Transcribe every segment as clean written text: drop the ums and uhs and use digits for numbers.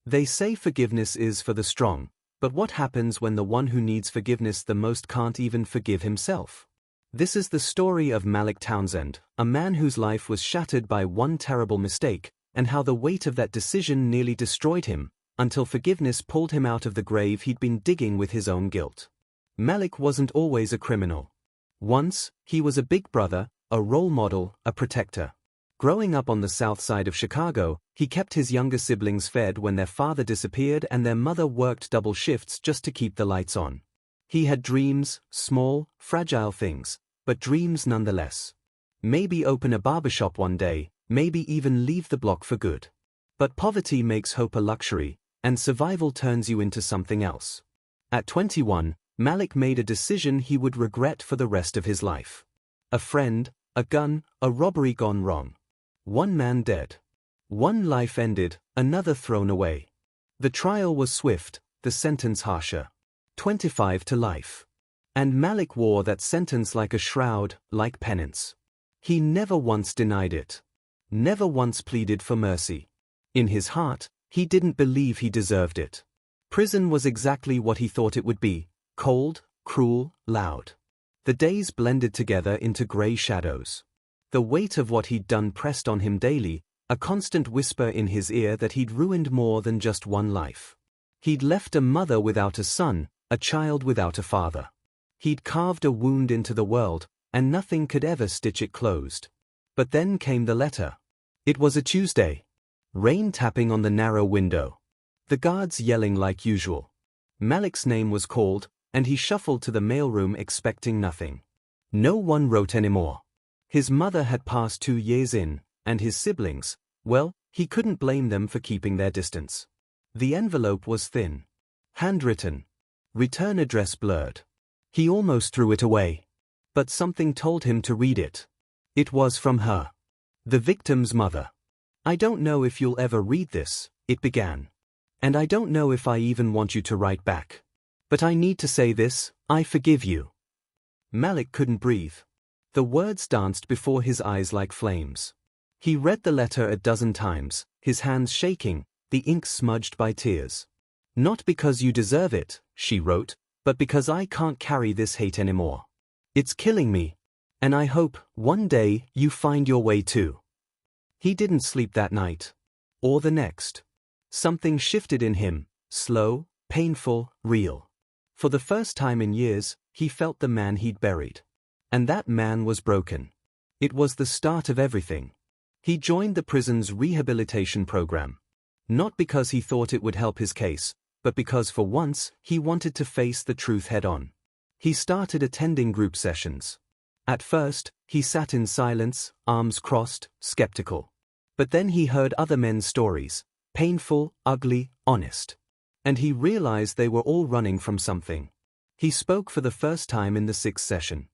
They say forgiveness is for the strong, but what happens when the one who needs forgiveness the most can't even forgive himself? This is the story of Malik Townsend, a man whose life was shattered by one terrible mistake, and how the weight of that decision nearly destroyed him, until forgiveness pulled him out of the grave he'd been digging with his own guilt. Malik wasn't always a criminal. Once, he was a big brother, a role model, a protector. Growing up on the south side of Chicago, he kept his younger siblings fed when their father disappeared and their mother worked double shifts just to keep the lights on. He had dreams, small, fragile things, but dreams nonetheless. Maybe open a barbershop one day, maybe even leave the block for good. But poverty makes hope a luxury, and survival turns you into something else. At 21, Malik made a decision he would regret for the rest of his life. A friend, a gun, a robbery gone wrong. One man dead. One life ended, another thrown away. The trial was swift, the sentence harsher. 25 to life. And Malik wore that sentence like a shroud, like penance. He never once denied it. Never once pleaded for mercy. In his heart, he didn't believe he deserved it. Prison was exactly what he thought it would be: cold, cruel, loud. The days blended together into grey shadows. The weight of what he'd done pressed on him daily, a constant whisper in his ear that he'd ruined more than just one life. He'd left a mother without a son, a child without a father. He'd carved a wound into the world, and nothing could ever stitch it closed. But then came the letter. It was a Tuesday. Rain tapping on the narrow window. The guards yelling like usual. Malik's name was called, and he shuffled to the mailroom expecting nothing. No one wrote anymore. His mother had passed 2 years in, and his siblings, well, he couldn't blame them for keeping their distance. The envelope was thin. Handwritten. Return address blurred. He almost threw it away. But something told him to read it. It was from her. The victim's mother. "I don't know if you'll ever read this," it began. "And I don't know if I even want you to write back. But I need to say this: I forgive you." Malik couldn't breathe. The words danced before his eyes like flames. He read the letter a dozen times, his hands shaking, the ink smudged by tears. "Not because you deserve it," she wrote, "but because I can't carry this hate anymore. It's killing me. And I hope, one day, you find your way too." He didn't sleep that night. Or the next. Something shifted in him, slow, painful, real. For the first time in years, he felt the man he'd buried. And that man was broken. It was the start of everything. He joined the prison's rehabilitation program. Not because he thought it would help his case, but because for once, he wanted to face the truth head-on. He started attending group sessions. At first, he sat in silence, arms crossed, skeptical. But then he heard other men's stories, painful, ugly, honest. And he realized they were all running from something. He spoke for the first time in the 6th session.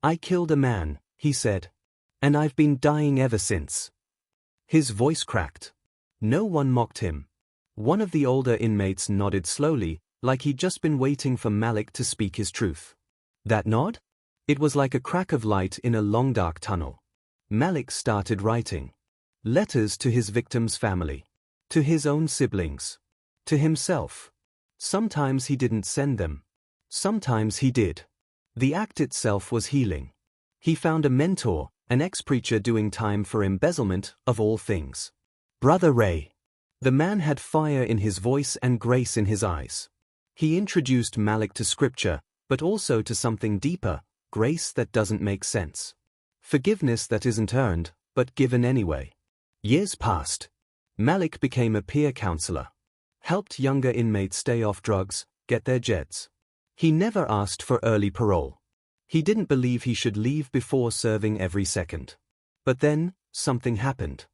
"I killed a man," he said. "And I've been dying ever since." His voice cracked. No one mocked him. One of the older inmates nodded slowly, like he'd just been waiting for Malik to speak his truth. That nod? It was like a crack of light in a long dark tunnel. Malik started writing. Letters to his victim's family. To his own siblings. To himself. Sometimes he didn't send them. Sometimes he did. The act itself was healing. He found a mentor, an ex-preacher doing time for embezzlement, of all things. Brother Ray. The man had fire in his voice and grace in his eyes. He introduced Malik to scripture, but also to something deeper, grace that doesn't make sense. Forgiveness that isn't earned, but given anyway. Years passed. Malik became a peer counselor. Helped younger inmates stay off drugs, get their jeds. He never asked for early parole. He didn't believe he should leave before serving every second. But then, something happened.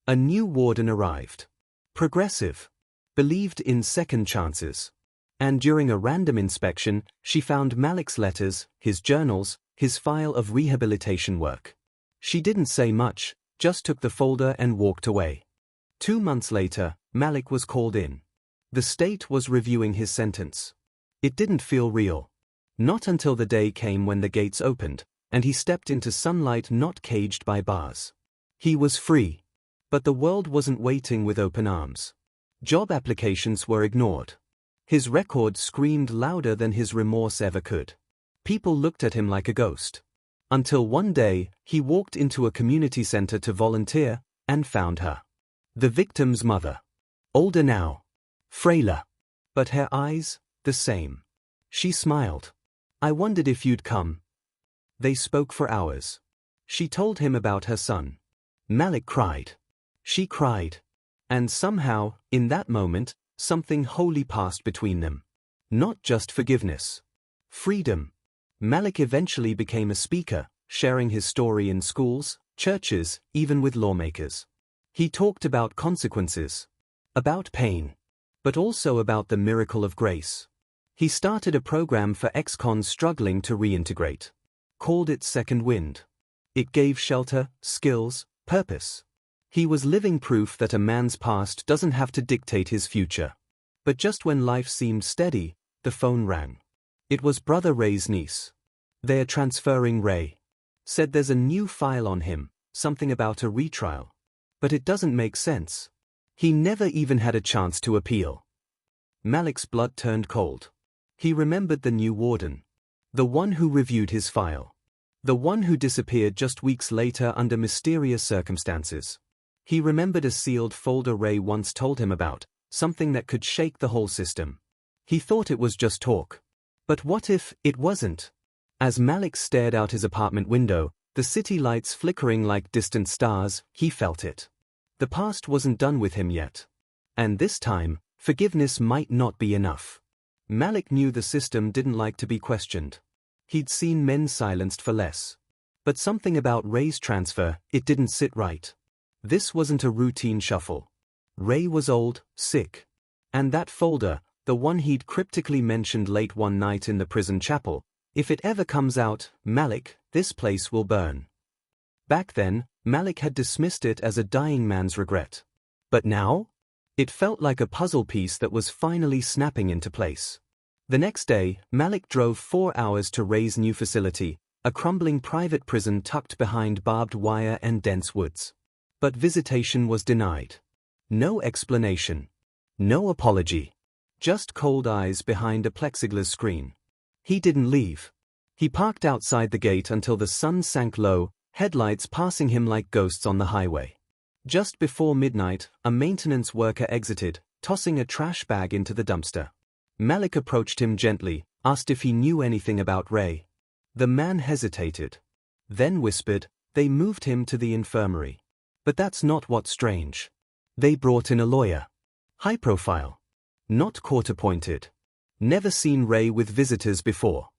A new warden arrived. Progressive. Believed in second chances. And during a random inspection, she found Malik's letters, his journals, his file of rehabilitation work. She didn't say much, just took the folder and walked away. 2 months later, Malik was called in. The state was reviewing his sentence. It didn't feel real. Not until the day came when the gates opened, and he stepped into sunlight not caged by bars. He was free. But the world wasn't waiting with open arms. Job applications were ignored. His record screamed louder than his remorse ever could. People looked at him like a ghost. Until one day, he walked into a community center to volunteer, and found her. The victim's mother. Older now. Frailer. But her eyes, the same. She smiled. "I wondered if you'd come." They spoke for hours. She told him about her son. Malik cried. She cried. And somehow, in that moment, something holy passed between them. Not just forgiveness. Freedom. Malik eventually became a speaker, sharing his story in schools, churches, even with lawmakers. He talked about consequences. About pain. But also about the miracle of grace. He started a program for ex-cons struggling to reintegrate. Called it Second Wind. It gave shelter, skills, purpose. He was living proof that a man's past doesn't have to dictate his future. But just when life seemed steady, the phone rang. It was Brother Ray's niece. "They're transferring Ray. Said there's a new file on him, something about a retrial. But it doesn't make sense. He never even had a chance to appeal." Malik's blood turned cold. He remembered the new warden. The one who reviewed his file. The one who disappeared just weeks later under mysterious circumstances. He remembered a sealed folder Ray once told him about, something that could shake the whole system. He thought it was just talk. But what if it wasn't? As Malik stared out his apartment window, the city lights flickering like distant stars, he felt it. The past wasn't done with him yet. And this time, forgiveness might not be enough. Malik knew the system didn't like to be questioned. He'd seen men silenced for less. But something about Ray's transfer, it didn't sit right. This wasn't a routine shuffle. Ray was old, sick. And that folder, the one he'd cryptically mentioned late one night in the prison chapel, "If it ever comes out, Malik, this place will burn." Back then, Malik had dismissed it as a dying man's regret. But now? It felt like a puzzle piece that was finally snapping into place. The next day, Malik drove 4 hours to Ray's new facility, a crumbling private prison tucked behind barbed wire and dense woods. But visitation was denied. No explanation. No apology. Just cold eyes behind a plexiglass screen. He didn't leave. He parked outside the gate until the sun sank low, headlights passing him like ghosts on the highway. Just before midnight, a maintenance worker exited, tossing a trash bag into the dumpster. Malik approached him gently, asked if he knew anything about Ray. The man hesitated. Then whispered, "They moved him to the infirmary." But that's not what's strange. They brought in a lawyer. High profile. Not court-appointed. Never seen Ray with visitors before.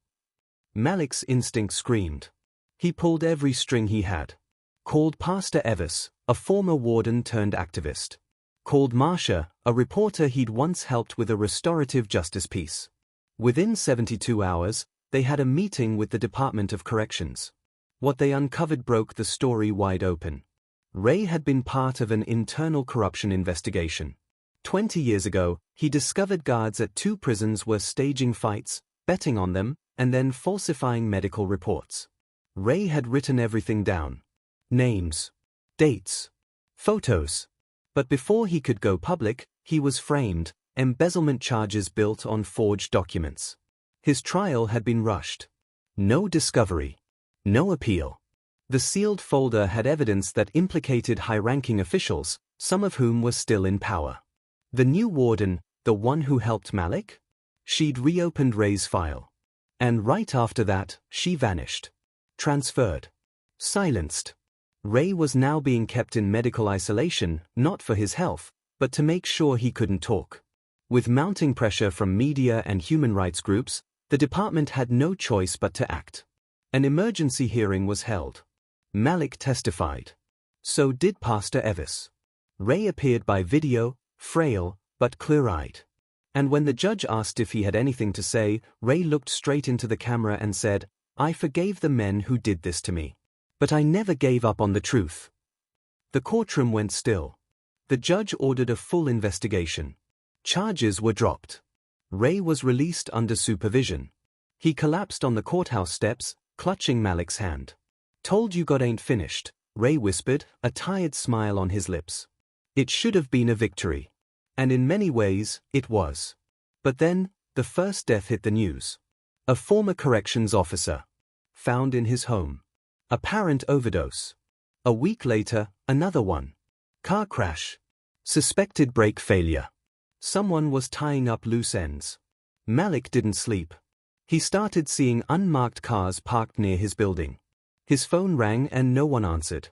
Malik's instinct screamed. He pulled every string he had. Called Pastor Evis, a former warden turned activist. Called Marsha, a reporter he'd once helped with a restorative justice piece. Within 72 hours, they had a meeting with the Department of Corrections. What they uncovered broke the story wide open. Ray had been part of an internal corruption investigation. 20 years ago, he discovered guards at 2 prisons were staging fights, betting on them, and then falsifying medical reports. Ray had written everything down. Names. Dates. Photos. But before he could go public, he was framed, embezzlement charges built on forged documents. His trial had been rushed. No discovery. No appeal. The sealed folder had evidence that implicated high-ranking officials, some of whom were still in power. The new warden, the one who helped Malik? She'd reopened Ray's file. And right after that, she vanished. Transferred. Silenced. Ray was now being kept in medical isolation, not for his health, but to make sure he couldn't talk. With mounting pressure from media and human rights groups, the department had no choice but to act. An emergency hearing was held. Malik testified. So did Pastor Evis. Ray appeared by video, frail, but clear-eyed. And when the judge asked if he had anything to say, Ray looked straight into the camera and said, "I forgave the men who did this to me. But I never gave up on the truth." The courtroom went still. The judge ordered a full investigation. Charges were dropped. Ray was released under supervision. He collapsed on the courthouse steps, clutching Malik's hand. "Told you God ain't finished," Ray whispered, a tired smile on his lips. It should have been a victory. And in many ways, it was. But then, the first death hit the news. A former corrections officer. Found in his home. Apparent overdose. A week later, another one. Car crash. Suspected brake failure. Someone was tying up loose ends. Malik didn't sleep. He started seeing unmarked cars parked near his building. His phone rang and no one answered.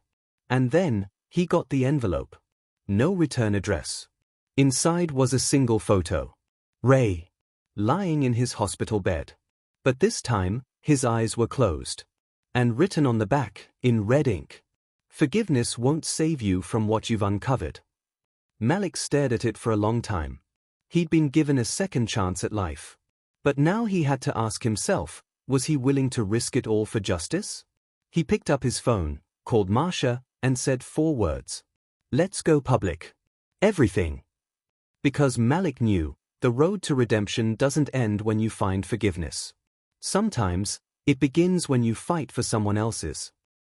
And then, he got the envelope. No return address. Inside was a single photo. Ray. Lying in his hospital bed. But this time, his eyes were closed. And written on the back, in red ink. Forgiveness won't save you from what you've uncovered. Malik stared at it for a long time. He'd been given a second chance at life. But now he had to ask himself, was he willing to risk it all for justice? He picked up his phone, called Marsha, and said 4 words. Let's go public. Everything. Because Malik knew, the road to redemption doesn't end when you find forgiveness. Sometimes, it begins when you fight for someone else's.